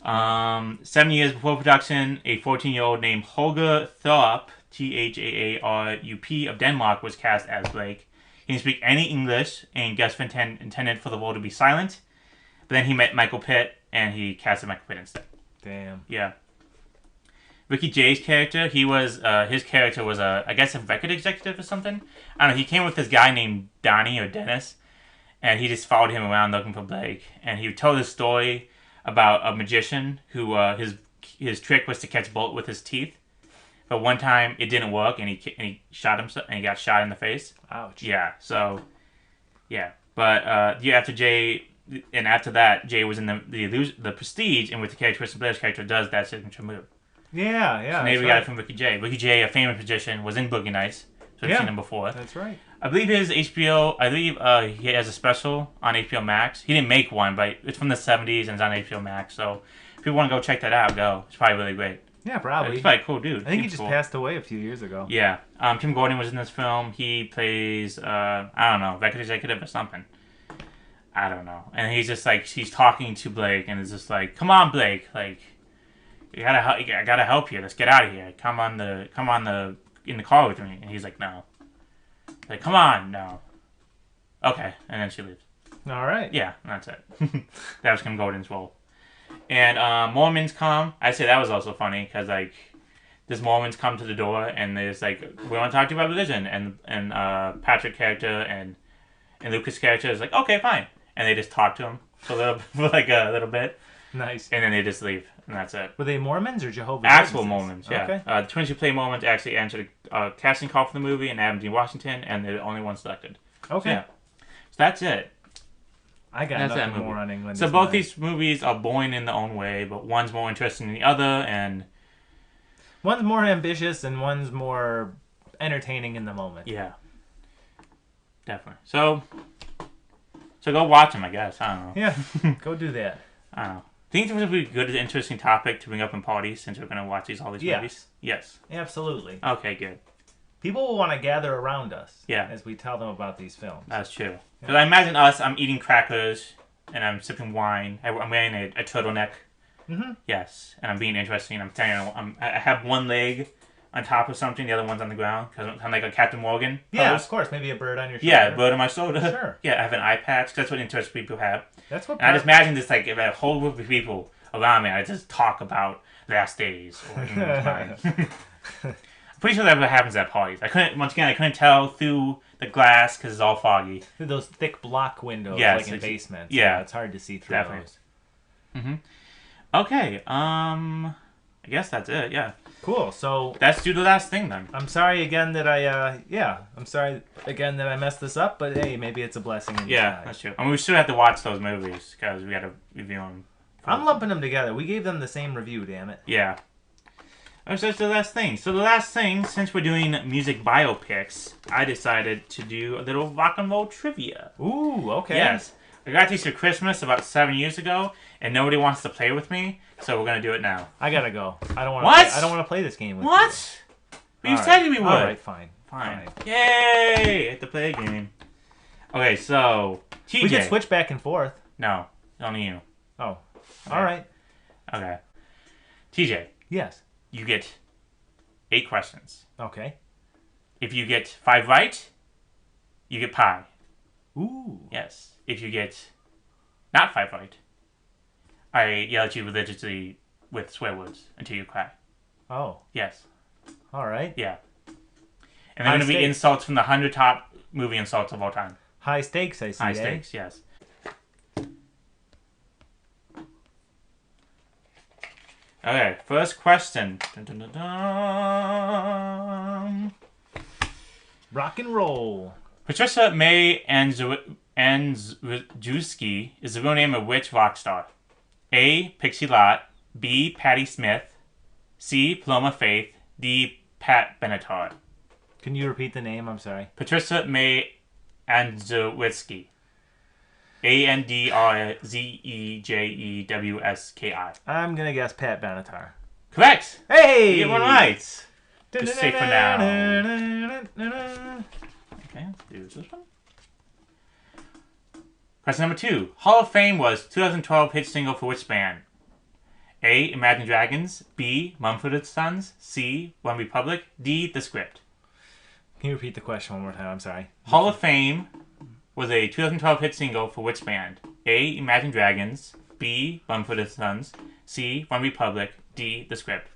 7 years before production, a 14-year-old named Holger Thorpe, Thaarup, of Denmark, was cast as Blake. He didn't speak any English, and Gus Van Sant intended for the role to be silent. But then he met Michael Pitt, and he casted Michael Pitt instead. Damn. Yeah. Ricky Jay's character, his character was I guess a record executive or something. I don't know, he came with this guy named Donnie or Dennis, and he just followed him around looking for Blake. And he told this story about a magician who, his trick was to catch a bullet with his teeth. But one time it didn't work, and he shot himself, and he got shot in the face. Ouch. Yeah, so, yeah. But the year after Jay and after that, Jay was in the Prestige, in which the character Christian Bale's character does that signature move. Yeah. So maybe we got it from Ricky Jay. Ricky Jay, a famous magician, was in Boogie Nights. So we've seen him before. That's right. I believe his HBO. I believe he has a special on HBO Max. He didn't make one, but it's from the '70s and it's on HBO Max. So if you want to go check that out, go. It's probably really great. Yeah, probably. He's probably a cool dude. I think he just passed away a few years ago. Yeah. Tim Gordon was in this film. He plays I don't know, record executive or something. I don't know. And he's just like he's talking to Blake, and it's just like, come on, Blake, like I gotta help you. Let's get out of here. Come on in the car with me. And he's like, no. Like, come on, no. Okay, and then she leaves. All right. Yeah, that's it. That was Kim Gordon's role. And Mormons come. I say that was also funny because like, these Mormons come to the door and they're just like, we want to talk to you about religion. And Patrick character and Lucas character is like, okay, fine. And they just talk to him for a little bit. Nice. And then they just leave, and that's it. Were they Mormons or Jehovah's Actual Witnesses? Mormons, yeah. Okay. The twins who play Mormons actually answered a casting call for the movie, and Adam Dean Washington, and they're the only ones selected. Okay. So, yeah. So that's it. I got nothing more on England. So both these movies are boring in their own way, but one's more interesting than the other, and one's more ambitious and one's more entertaining in the moment. Yeah. Definitely. So go watch them, I guess. I don't know. Yeah. Go do that. I don't know. Do you think this would be a good, interesting topic to bring up in parties since we're going to watch all these movies? Yes. Absolutely. Okay, good. People will want to gather around us as we tell them about these films. That's true. Because I imagine I'm eating crackers and I'm sipping wine. I'm wearing a turtleneck. Mm-hmm. Yes. And I'm being interesting. I'm telling you, I have one leg on top of something, the other one's on the ground. Because I'm like a Captain Morgan pose. Yeah, of course. Maybe a bird on your shoulder. Yeah, a bird on my shoulder. Sure. Yeah, I have an eye patch. Cause that's what interesting people have. That's what. And I just imagine this like if I had a whole group of people around me, I just talk about last days or time. I'm pretty sure that's what happens at parties. I couldn't tell through the glass because it's all foggy. Through those thick block windows, like in basements. Yeah, it's hard to see through definitely. those. Mm-hmm. Okay. I guess that's it. Yeah. Cool. So let's do the last thing then. I'm sorry again that I messed this up, but hey, maybe it's a blessing in disguise. Yeah, that's true. I mean, we still have to watch those movies because we got to review them. I'm lumping them together. We gave them the same review, damn it. Yeah. So that's the last thing. So the last thing, since we're doing music biopics, I decided to do a little rock and roll trivia. Ooh, okay. Yes. I got these for Christmas about 7 years ago, and nobody wants to play with me, so we're gonna do it now. I gotta go. I don't want. What? I don't want to play this game with you. What? You said we would. All right, fine. Yay! I have to play a game. Okay, so TJ. We can switch back and forth. No, only you. Oh, all right. Okay. TJ. Yes. You get 8 questions. Okay. If you get 5 right, you get pie. Ooh. Yes. If you get not 5 right, I yell at you religiously with swear words until you cry. Oh. Yes. All right. Yeah. And they're going to be insults from the 100 top movie insults of all time. High stakes, I see. High stakes, yes. Okay, first question. Dun, dun, dun, dun. Rock and roll. Patricia May Andrzejewski is the real name of which rock star? A. Pixie Lott. B. Patti Smith. C. Paloma Faith. D. Pat Benatar. Can you repeat the name? I'm sorry. Patricia May Andrzejewski. Andrzejewski. I'm gonna guess Pat Benatar. Correct. Hey, you get one right. Just safe for now. Okay, let's do this one. Question number 2. Hall of Fame was 2012 hit single for which band? A. Imagine Dragons. B. Mumford & Sons. C. One Republic. D. The Script. Can you repeat the question one more time? I'm sorry. Hall of Fame was a 2012 hit single for which band? A. Imagine Dragons. B. Mumford & Sons. C. One Republic. D. The Script.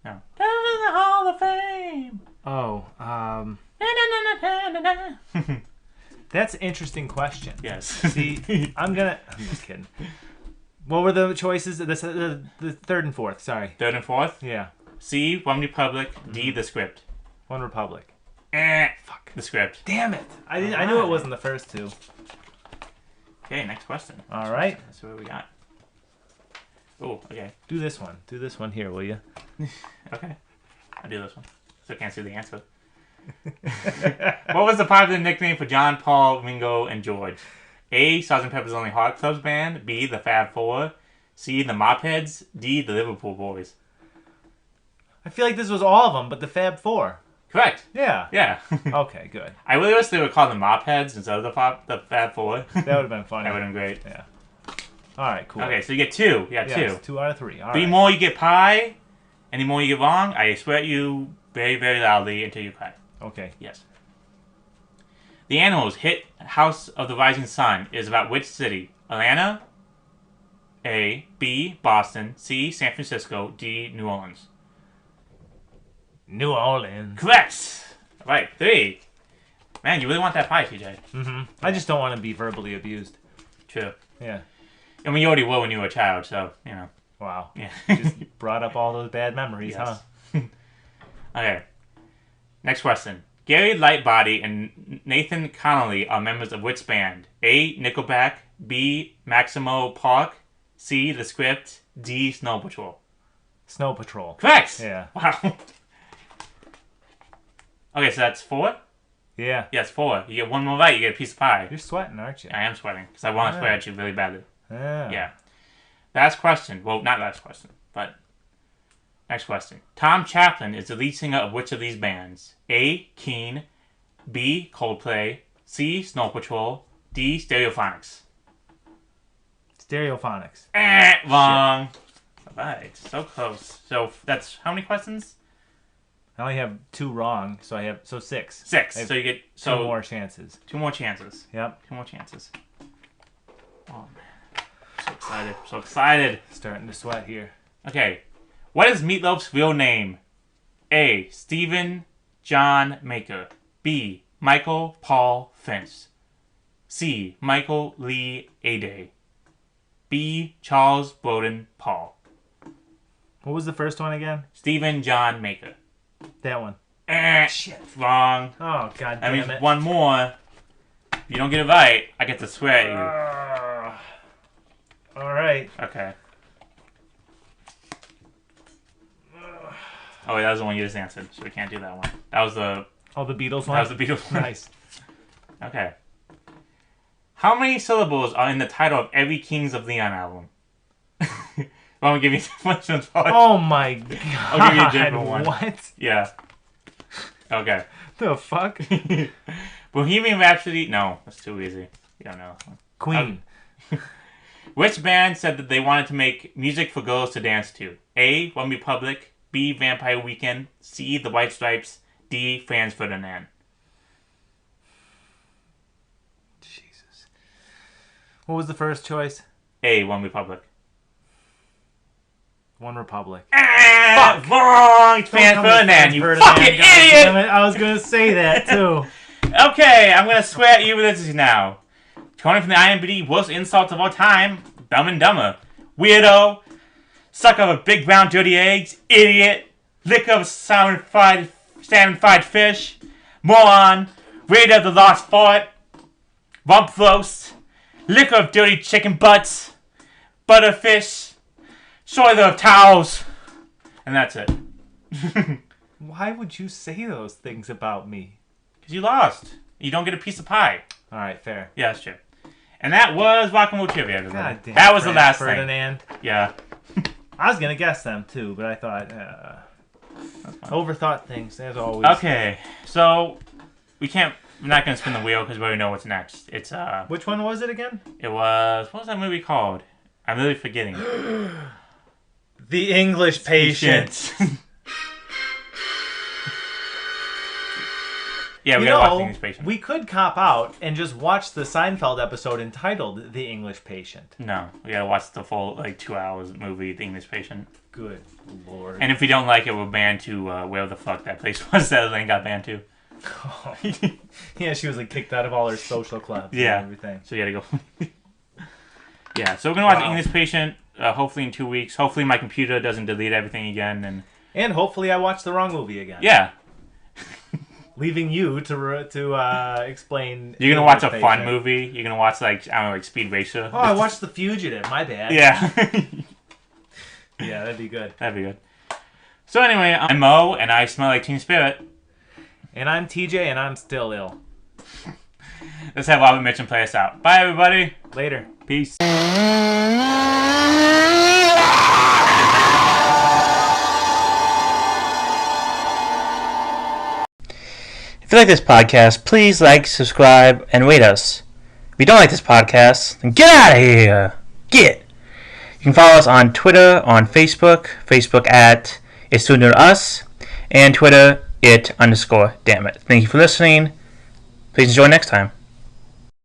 No. The Hall of Fame. Oh, that's an interesting question. Yes. See, I'm just kidding. What were the choices? The third and fourth. Sorry. Third and fourth? Yeah. C. One Republic. D. The Script. One Republic. Fuck. The Script. Damn it. I knew it wasn't the first two. Okay, next question. All right. That's what we got. Oh, okay. Do this one. Do this one here, will you? Okay. I'll do this one. So I can't see the answer. What was the popular nickname for John, Paul, Ringo, and George? A. Sgt. Pepper's Lonely Hearts Club Band. B. The Fab Four. C. The Mopheads. D. The Liverpool Boys. I feel like this was all of them, but the Fab Four. Correct. Yeah. Yeah. Okay, good. I really wish they would call them Mopheads instead of the Fab Four. That would have been funny. That would have been great. Yeah. All right, cool. Okay, so you get 2. You got 2. 2 out of 3. All The right. more you get pie, and the more you get wrong, I swear at you very, very loudly until you cry. Okay. Yes. The Animals' hit House of the Rising Sun is about which city? Atlanta? A. B. Boston. C. San Francisco. D. New Orleans. New Orleans. Correct! Right, 3. Man, you really want that pie, TJ. Mm-hmm. I just don't want to be verbally abused. True. Yeah. I mean, you already were when you were a child, so, you know. Wow. Yeah. Just brought up all those bad memories, Yes. huh? Okay. Next question. Gary Lightbody and Nathan Connolly are members of which band? A. Nickelback. B. Maximo Park. C. The Script. D. Snow Patrol. Snow Patrol. Correct! Yeah. Wow. Okay, so that's 4? Yeah. Yes, 4. You get one more right, you get a piece of pie. You're sweating, aren't you? I am sweating, because I want to swear at you really badly. Yeah. Yeah. Last question. Well, not last question, but next question. Tom Chaplin is the lead singer of which of these bands? A. Keen. B. Coldplay. C. Snow Patrol. D. Stereophonics. Stereophonics. Wrong. Alright, so close. So that's how many questions? I only have 2 wrong, so I have 6. 6. I have So you get 2 more chances. 2 more chances. Yep. 2 more chances. Oh man. So excited. So excited. Starting to sweat here. Okay. What is Meatloaf's real name? A. Stephen John Maker. B. Michael Paul Finch. C. Michael Lee Ade. B. Charles Bowden Paul. What was the first one again? Stephen John Maker. That one. Shit. Wrong. Oh, god That damn means it. one more. If you don't get it right, I get to swear at All right. you. Okay. Oh, wait, that was the one you just answered, so we can't do that one. That was the Beatles one? That was the Beatles one. Nice. Okay. How many syllables are in the title of every Kings of Leon album? I'm gonna give you questions. Oh my god. I'll give you a different one. What? Yeah. Okay. The fuck? Bohemian Rhapsody. No, that's too easy. You don't know. Queen. Which band said that they wanted to make music for girls to dance to? A. One Republic. B. Vampire Weekend. C. The White Stripes. D. Franz Ferdinand. Jesus. What was the first choice? A. One Republic. One Republic. Fuck! Wrong! Franz Ferdinand, you fucking God idiot! damn it, I was gonna say that too. Okay, I'm gonna swear at you with this now. Quoting from the IMDb worst insults of all time, Dumb and Dumber. Weirdo. Suck of a big brown dirty eggs. Idiot. Lick of salmon fried fish. Moron. Raid of the lost fart. Rump roast. Lick of dirty chicken butts. Butterfish. Soiler of towels. And that's it. Why would you say those things about me? Because you lost. You don't get a piece of pie. Alright, fair. Yeah, that's true. And that was Rock and Roll Trivia, everybody. God damn. That was the last Ferdinand. thing. Yeah. I was gonna guess them too, but I thought overthought things as always. Okay, so we're not gonna spin the wheel because we already know what's next. It's Which one was it again? It was, what was that movie called? I'm really forgetting. The English Patient. Yeah, we gotta watch The English Patient. We could cop out and just watch the Seinfeld episode entitled The English Patient. No, we gotta watch the full 2 hours movie, The English Patient. Good lord. And if we don't like it, we're banned to where the fuck that place was that Elaine got banned to. Yeah, she was kicked out of all her social clubs Yeah. and everything. So you gotta go. Yeah, so we're gonna watch The English Patient. Hopefully in 2 weeks. Hopefully my computer doesn't delete everything again, and hopefully I watched the wrong movie again. yeah. leaving you to explain. You're gonna watch a fun movie. You're gonna watch like I don't know, like Speed Racer. Oh, I watched The Fugitive. My bad. Yeah. Yeah, that'd be good. That'd be good. So anyway, I'm Mo, and I smell like Teen Spirit. And I'm TJ, and I'm still ill. Let's have Robert Mitchum play us out. Bye, everybody. Later. Peace. If you like this podcast, please like, subscribe, and rate us. If you don't like this podcast, then get out of here. Get. You can follow us on Twitter, on Facebook at It's Too New to Us, and Twitter, _Damn It. Thank you for listening. Please enjoy next time.